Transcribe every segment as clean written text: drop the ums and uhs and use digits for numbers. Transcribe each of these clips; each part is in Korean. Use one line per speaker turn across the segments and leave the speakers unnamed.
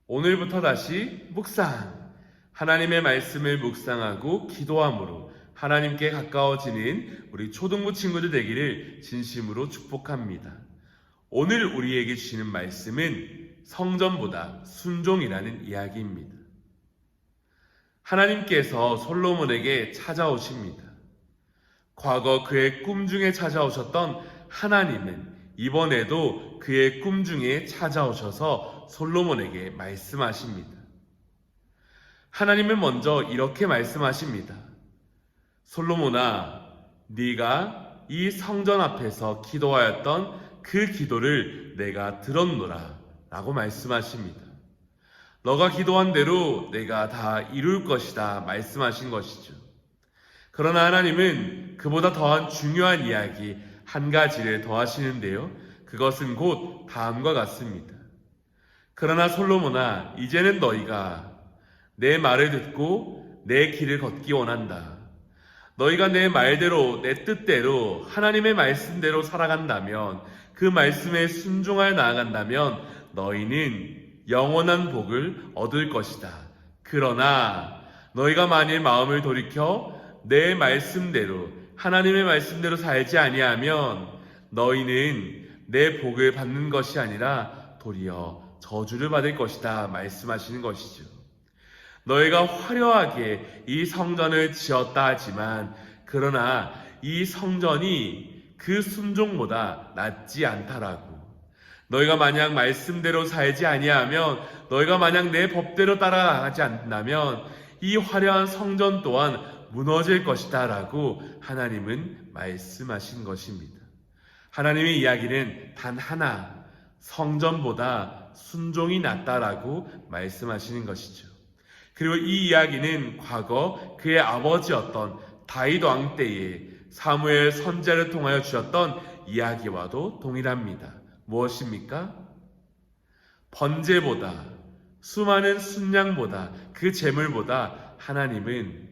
오늘부터 다시 묵상. 하나님의 말씀을 묵상하고 기도함으로 하나님께 가까워지는 우리 초등부 친구들 되기를 진심으로 축복합니다. 오늘 우리에게 주시는 말씀은 성전보다 순종이라는 이야기입니다. 하나님께서 솔로몬에게 찾아오십니다. 과거 그의 꿈 중에 찾아오셨던 하나님은 이번에도 그의 꿈 중에 찾아오셔서 솔로몬에게 말씀하십니다. 하나님은 먼저 이렇게 말씀하십니다. 솔로몬아, 네가 이 성전 앞에서 기도하였던 그 기도를 내가 들었노라 라고 말씀하십니다. 너가 기도한 대로 내가 다 이룰 것이다 말씀하신 것이죠. 그러나 하나님은 그보다 더한 중요한 이야기 한 가지를 더하시는데요. 그것은 곧 다음과 같습니다. 그러나 솔로몬아, 이제는 너희가 내 말을 듣고 내 길을 걷기 원한다. 너희가 내 말대로, 내 뜻대로, 하나님의 말씀대로 살아간다면, 그 말씀에 순종하여 나아간다면 너희는 영원한 복을 얻을 것이다. 그러나 너희가 만일 마음을 돌이켜 내 말씀대로, 하나님의 말씀대로 살지 아니하면 너희는 내 복을 받는 것이 아니라 도리어 저주를 받을 것이다 말씀하시는 것이죠. 너희가 화려하게 이 성전을 지었다 하지만 그러나 이 성전이 그 순종보다 낫지 않다라고. 너희가 만약 말씀대로 살지 아니하면, 너희가 만약 내 법대로 따라가지 않는다면 이 화려한 성전 또한 무너질 것이다 라고 하나님은 말씀하신 것입니다. 하나님의 이야기는 단 하나, 성전보다 순종이 낫다라고 말씀하시는 것이죠. 그리고 이 이야기는 과거 그의 아버지였던 다윗 왕 때에 사무엘 선지자를 통하여 주셨던 이야기와도 동일합니다. 무엇입니까? 번제보다, 수많은 순양보다, 그 제물보다 하나님은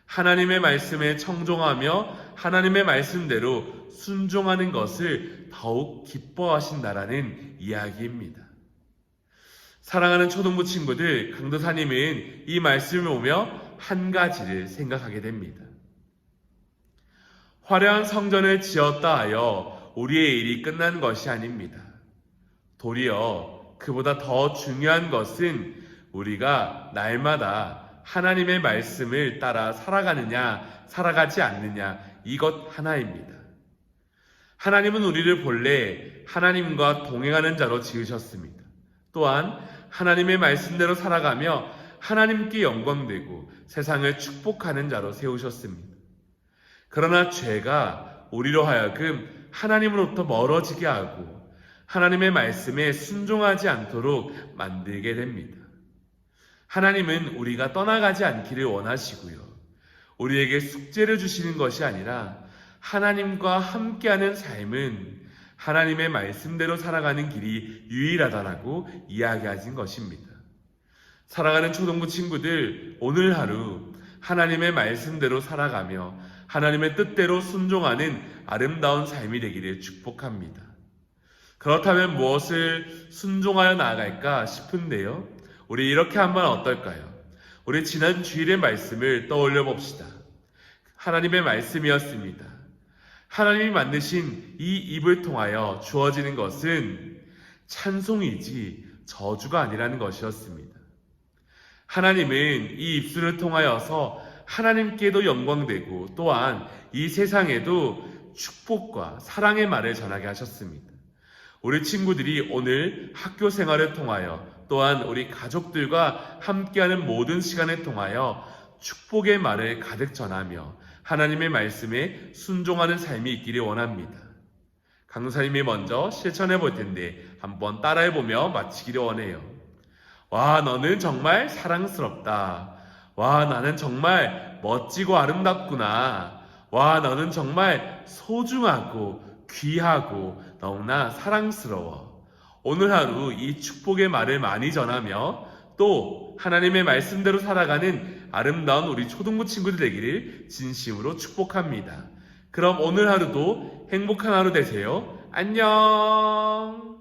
하나님의 말씀에 청종하며 하나님의 말씀대로 순종하는 것을 더욱 기뻐하신다라는 이야기입니다. 사랑하는 초등부 친구들, 강도사님은 이 말씀을 보며 한 가지를 생각하게 됩니다. 화려한 성전을 지었다 하여 우리의 일이 끝난 것이 아닙니다. 도리어 그보다 더 중요한 것은 우리가 날마다 하나님의 말씀을 따라 살아가느냐, 살아가지 않느냐, 이것 하나입니다. 하나님은 우리를 본래 하나님과 동행하는 자로 지으셨습니다. 또한 하나님의 말씀대로 살아가며 하나님께 영광되고 세상을 축복하는 자로 세우셨습니다. 그러나 죄가 우리로 하여금 하나님으로부터 멀어지게 하고 하나님의 말씀에 순종하지 않도록 만들게 됩니다. 하나님은 우리가 떠나가지 않기를 원하시고요. 우리에게 숙제를 주시는 것이 아니라 하나님과 함께하는 삶은 하나님의 말씀대로 살아가는 길이 유일하다라고 이야기하신 것입니다. 사랑하는 초등부 친구들, 오늘 하루 하나님의 말씀대로 살아가며 하나님의 뜻대로 순종하는 아름다운 삶이 되기를 축복합니다. 그렇다면 무엇을 순종하여 나아갈까 싶은데요. 우리 이렇게 한번 어떨까요? 우리 지난 주일의 말씀을 떠올려 봅시다. 하나님의 말씀이었습니다. 하나님이 만드신 이 입을 통하여 주어지는 것은 찬송이지 저주가 아니라는 것이었습니다. 하나님은 이 입술을 통하여서 하나님께도 영광되고 또한 이 세상에도 축복과 사랑의 말을 전하게 하셨습니다. 우리 친구들이 오늘 학교 생활을 통하여 또한 우리 가족들과 함께하는 모든 시간을 통하여 축복의 말을 가득 전하며 하나님의 말씀에 순종하는 삶이 있기를 원합니다. 강사님이 먼저 실천해 볼 텐데 한번 따라해보며 마치기를 원해요. 와, 너는 정말 사랑스럽다. 와, 나는 정말 멋지고 아름답구나. 와, 너는 정말 소중하고 귀하고 너무나 사랑스러워. 오늘 하루 이 축복의 말을 많이 전하며 또 하나님의 말씀대로 살아가는 아름다운 우리 초등부 친구들 되기를 진심으로 축복합니다. 그럼 오늘 하루도 행복한 하루 되세요. 안녕.